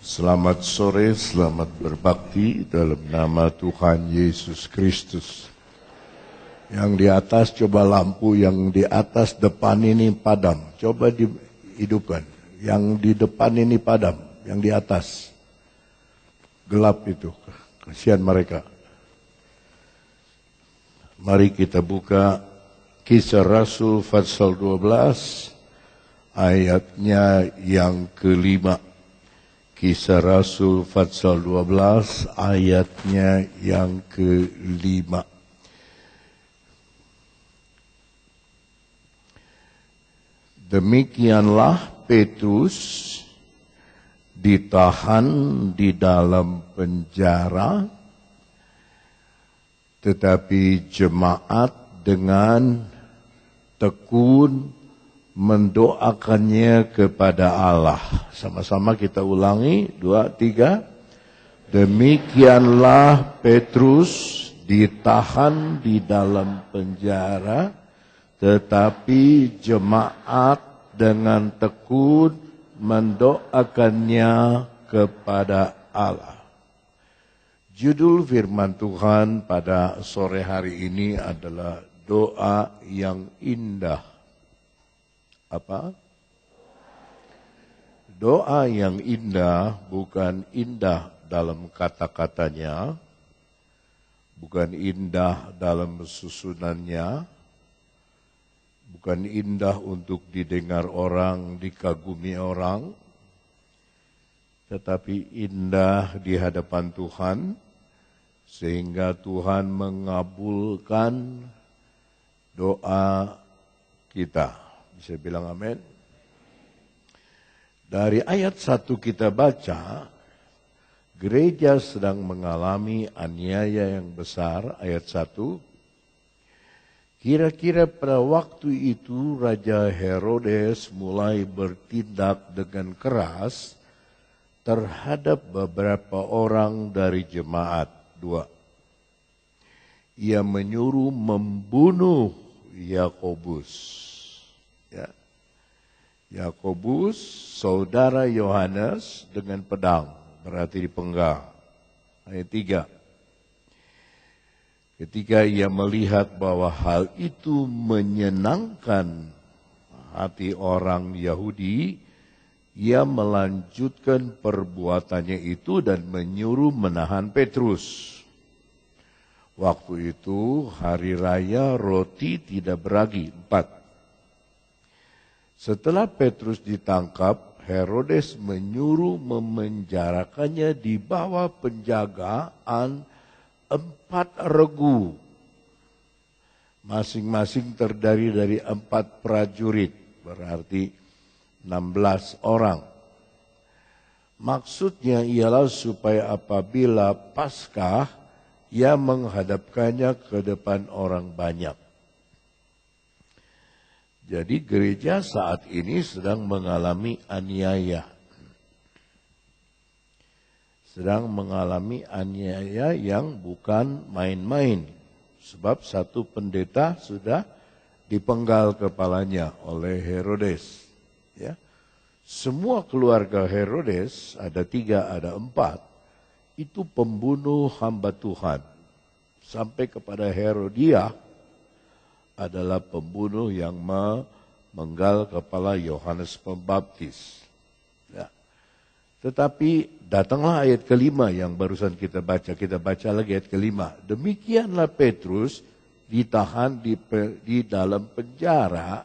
Selamat sore, selamat berbakti dalam nama Tuhan Yesus Kristus. Yang di atas, coba lampu yang di atas depan ini padam. Coba dihidupkan. Yang di depan ini padam, yang di atas. Gelap itu, kasihan mereka. Mari kita buka Kisah Rasul pasal 12, ayatnya yang kelima. Kisah Rasul pasal 12 ayatnya yang kelima. Demikianlah Petrus ditahan di dalam penjara, tetapi jemaat dengan tekun mendoakannya kepada Allah. Sama-sama kita ulangi, 2, 3. Demikianlah Petrus ditahan di dalam penjara, tetapi jemaat dengan tekun mendoakannya kepada Allah. Judul firman Tuhan pada sore hari ini adalah doa yang indah. Apa? Doa yang indah bukan indah dalam kata-katanya, bukan indah dalam susunannya, bukan indah untuk didengar orang, dikagumi orang, tetapi indah di hadapan Tuhan, sehingga Tuhan mengabulkan doa kita. Bisa bilang amin? Dari ayat 1 kita baca, gereja sedang mengalami aniaya yang besar, ayat 1. Kira-kira pada waktu itu Raja Herodes mulai bertindak dengan keras terhadap beberapa orang dari jemaat. 2. Ia menyuruh membunuh Yakobus. Ya. Yakobus, saudara Yohanes dengan pedang, berarti dipenggal. Ayat 3. Ketika ia melihat bahwa hal itu menyenangkan hati orang Yahudi, ia melanjutkan perbuatannya itu dan menyuruh menahan Petrus. Waktu itu hari raya roti tidak beragi. 4. Setelah Petrus ditangkap, Herodes menyuruh memenjarakannya di bawah penjagaan 4 regu. Masing-masing terdiri dari 4 prajurit, berarti 16 orang. Maksudnya ialah supaya apabila Paskah, ia menghadapkannya ke depan orang banyak. Jadi gereja saat ini sedang mengalami aniaya. Sedang mengalami aniaya yang bukan main-main. Sebab satu pendeta sudah dipenggal kepalanya oleh Herodes. Ya. Semua keluarga Herodes, ada 3, ada 4, itu pembunuh hamba Tuhan. Sampai kepada Herodias, adalah pembunuh yang memenggal kepala Yohanes Pembaptis. Ya. Tetapi datanglah ayat kelima yang barusan kita baca. Kita baca lagi ayat kelima. Demikianlah Petrus ditahan di dalam penjara,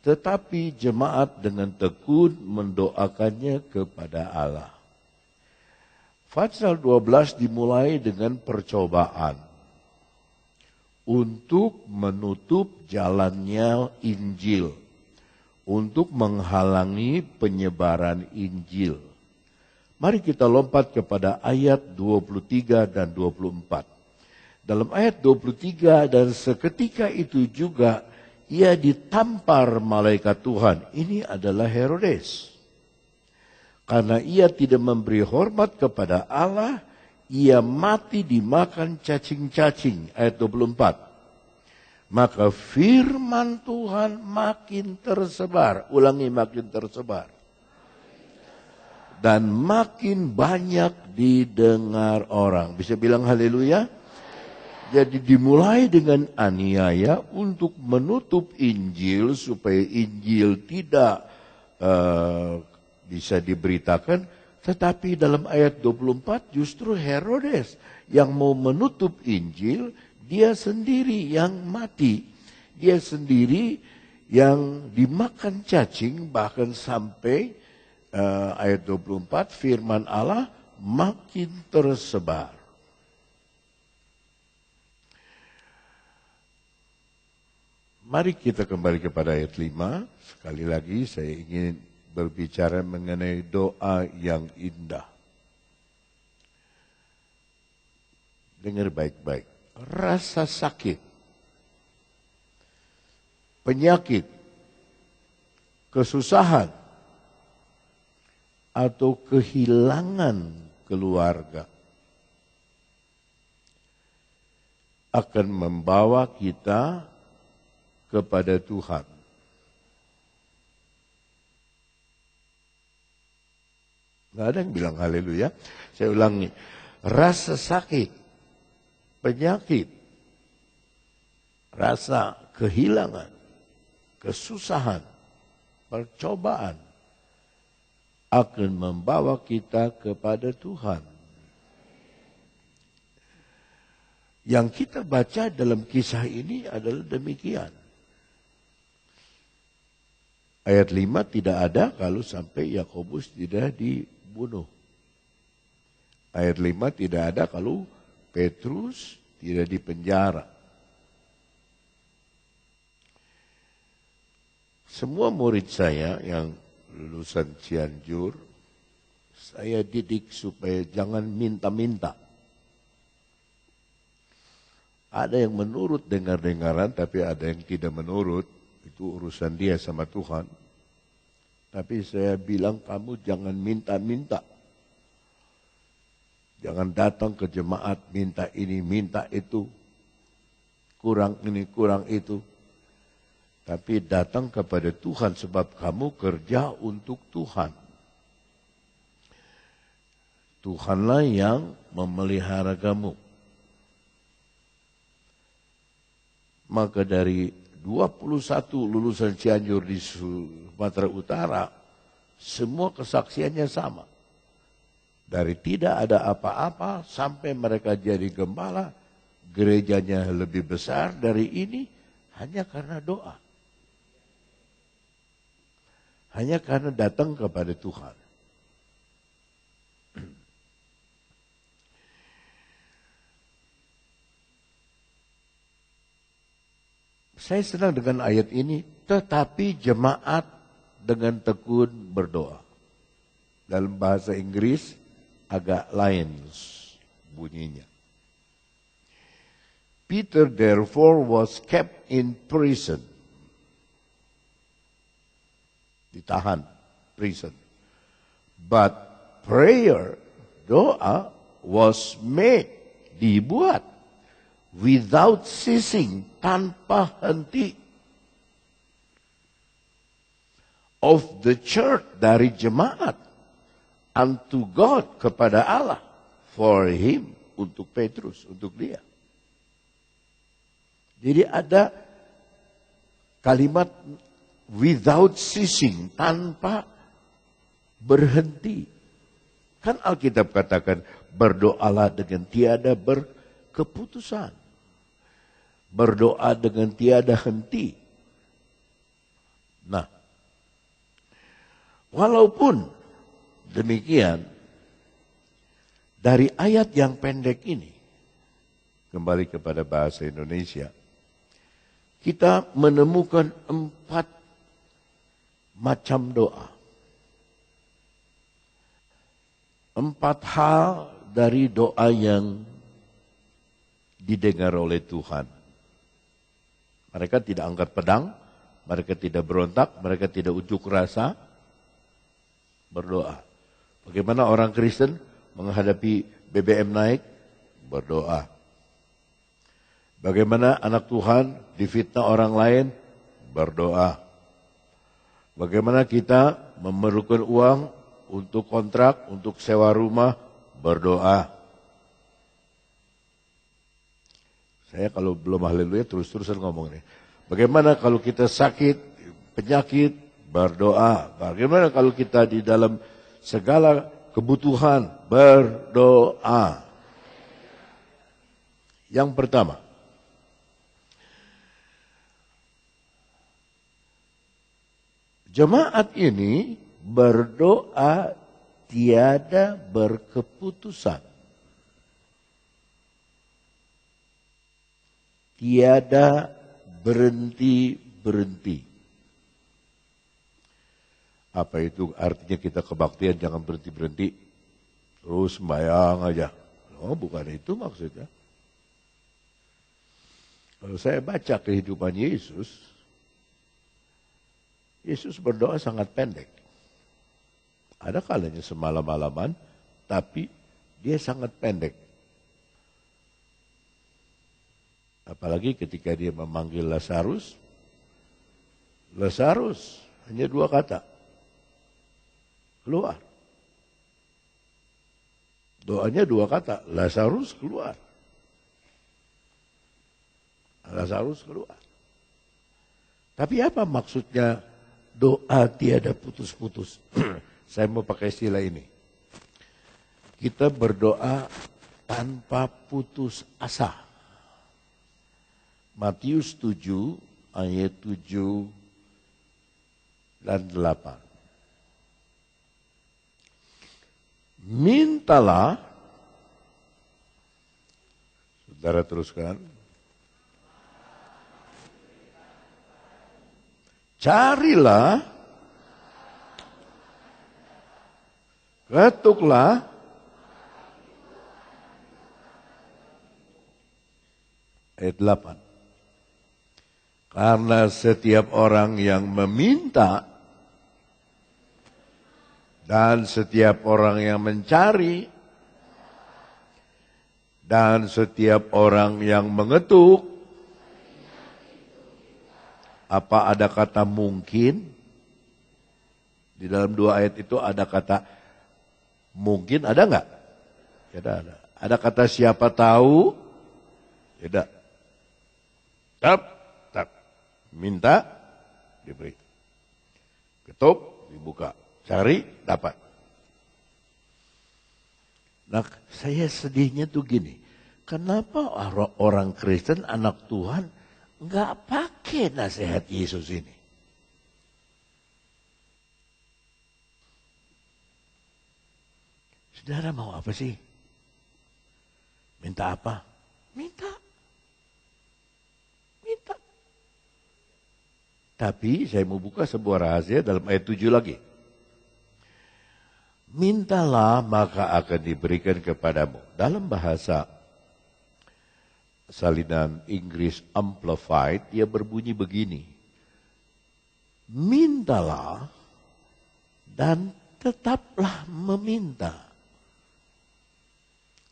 tetapi jemaat dengan tekun mendoakannya kepada Allah. Pasal 12 dimulai dengan percobaan untuk menutup jalannya Injil, untuk menghalangi penyebaran Injil. Mari kita lompat kepada ayat 23 dan 24. Dalam ayat 23, dan seketika itu juga ia ditampar malaikat Tuhan. Ini adalah Herodes. Karena ia tidak memberi hormat kepada Allah, ia mati dimakan cacing-cacing. Ayat 24. Maka firman Tuhan makin tersebar. Ulangi, makin tersebar. dan makin banyak didengar orang. Bisa bilang haleluya? Jadi dimulai dengan aniaya untuk menutup Injil supaya Injil tidak bisa diberitakan. Tetapi dalam ayat 24 justru Herodes yang mau menutup Injil, dia sendiri yang mati. Dia sendiri yang dimakan cacing, bahkan sampai ayat 24 firman Allah makin tersebar. Mari kita kembali kepada ayat 5. Sekali lagi saya ingin berbicara mengenai doa yang indah. Dengar baik-baik. Rasa sakit, penyakit, kesusahan, atau kehilangan keluarga akan membawa kita kepada Tuhan. Nggak ada yang bilang haleluya. Saya ulangi. Rasa sakit, penyakit, rasa kehilangan, kesusahan, percobaan akan membawa kita kepada Tuhan. Yang kita baca dalam kisah ini adalah demikian. Ayat 5 tidak ada kalau sampai Yakobus tidak dibunuh. Ayat 5 tidak ada kalau Petrus tidak dipenjara. Semua murid saya yang lulusan Cianjur, saya didik supaya jangan minta-minta. Ada yang menurut dengar-dengaran, tapi ada yang tidak menurut. Itu urusan dia sama Tuhan. Tapi saya bilang kamu jangan minta-minta. Jangan datang ke jemaat minta ini, minta itu. Kurang ini, kurang itu. Tapi datang kepada Tuhan sebab kamu kerja untuk Tuhan. Tuhanlah yang memelihara kamu. Maka dari 21 lulusan Cianjur di Sumatera Utara, semua kesaksiannya sama. Dari tidak ada apa-apa sampai mereka jadi gembala, gerejanya lebih besar dari ini hanya karena doa. Hanya karena datang kepada Tuhan. Saya senang dengan ayat ini, tetapi jemaat dengan tekun berdoa. Dalam bahasa Inggris agak lain bunyinya. Peter therefore was kept in prison. Ditahan, prison. But prayer, doa, was made, dibuat, without ceasing, tanpa henti. Of the church, dari jemaat, unto God, kepada Allah, for him, untuk Petrus, untuk dia. Jadi ada kalimat without ceasing, tanpa berhenti. Kan Alkitab katakan, berdoalah dengan tiada berkeputusan. Berdoa dengan tiada henti. Nah, walaupun demikian, dari ayat yang pendek ini, kembali kepada bahasa Indonesia, kita menemukan 4 macam doa. 4 hal dari doa yang didengar oleh Tuhan. Mereka tidak angkat pedang, mereka tidak berontak, mereka tidak unjuk rasa, berdoa. Bagaimana orang Kristen menghadapi BBM naik? Berdoa. Bagaimana anak Tuhan difitnah orang lain? Berdoa. Bagaimana kita memerlukan uang? untuk kontrak, untuk sewa rumah, berdoa. Saya kalau belum haleluya terus-terusan ngomong nih. Bagaimana kalau kita sakit, penyakit, berdoa. Bagaimana kalau kita di dalam segala kebutuhan, berdoa. Yang pertama, jemaat ini berdoa tiada berkeputusan. Tiada berhenti-berhenti. Apa itu artinya kita kebaktian jangan berhenti-berhenti? Terus sembahyang aja. Oh, bukan itu maksudnya. Kalau saya baca kehidupan Yesus, Yesus berdoa sangat pendek. Ada kalanya semalam-malaman, tapi dia sangat pendek. Apalagi ketika dia memanggil Lazarus, Lazarus hanya 2 kata, keluar. Doanya 2 kata, Lazarus keluar. Lazarus keluar. Tapi apa maksudnya doa tiada putus-putus? Saya mau pakai istilah ini. Kita berdoa tanpa putus asa. Matius 7 ayat 7 dan 8. Mintalah, saudara teruskan. Carilah, ketuklah, ayat 8. Karena setiap orang yang meminta dan setiap orang yang mencari dan setiap orang yang mengetuk. Apa ada kata mungkin? Di dalam 2 ayat itu ada kata mungkin, ada enggak? Tidak ada. Ada kata siapa tahu? Tidak. Tap. Minta, diberi. Ketuk, dibuka. Cari, dapat. Nah, saya sedihnya tuh gini. Kenapa orang Kristen, anak Tuhan, nggak pakai nasihat Yesus ini? Saudara mau apa sih? Minta apa? Minta. Tapi saya mau buka sebuah rahasia dalam ayat 7 lagi. Mintalah maka akan diberikan kepadamu. Dalam bahasa salinan Inggris Amplified, dia berbunyi begini. Mintalah dan tetaplah meminta.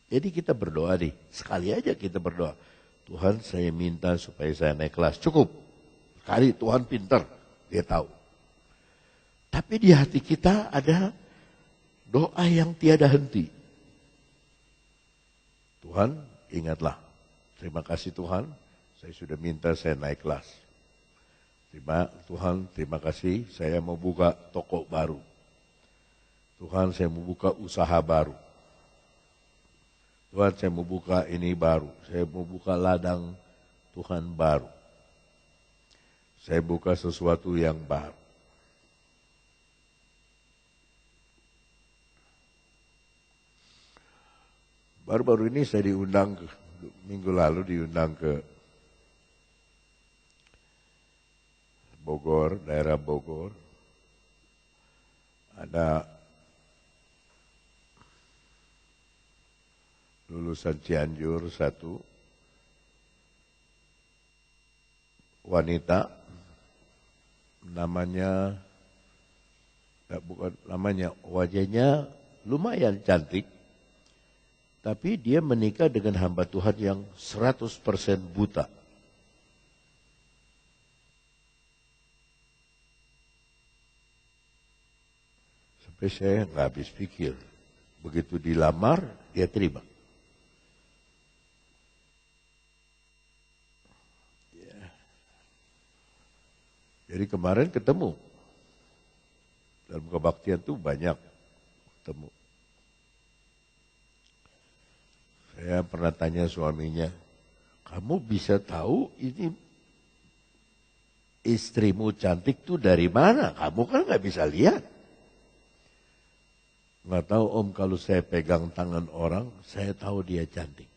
Jadi kita berdoa nih, sekali aja kita berdoa. Tuhan, saya minta supaya saya naik kelas. Cukup. Kali Tuhan pintar, dia tahu. Tapi di hati kita ada doa yang tiada henti. Tuhan, ingatlah. Terima kasih Tuhan, saya sudah minta saya naik kelas. Tuhan, terima kasih, saya mau buka toko baru. Tuhan, saya mau buka usaha baru. Tuhan, saya mau buka ini baru. Saya mau buka ladang Tuhan baru. Saya buka sesuatu yang baru. Baru-baru ini saya diundang, minggu lalu diundang ke Bogor, daerah Bogor. Ada lulusan Cianjur 1, wanita, wajahnya lumayan cantik, tapi dia menikah dengan hamba Tuhan yang 100% buta. Sampai Sampai saya nggak habis pikir. Begitu dilamar, dia terima. Ya. Jadi kemarin ketemu. Dalam kebaktian tuh banyak ketemu. Saya pernah tanya suaminya, kamu bisa tahu ini istrimu cantik tuh dari mana? Kamu kan nggak bisa lihat. Nggak tahu om, kalau saya pegang tangan orang, saya tahu dia cantik.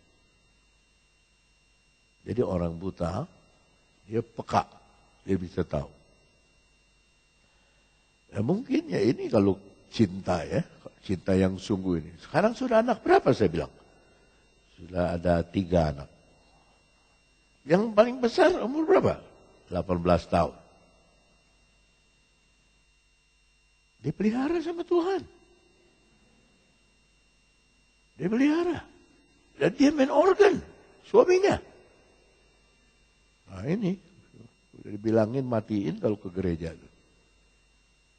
Jadi orang buta, dia peka, dia bisa tahu. Ya mungkin ya ini kalau cinta ya, cinta yang sungguh ini. Sekarang sudah anak berapa saya bilang? Sudah ada 3 anak. Yang paling besar umur berapa? 18 tahun. Dipelihara sama Tuhan. Dipelihara. Dan dia main organ, suaminya. Nah ini, udah dibilangin matiin kalau ke gereja.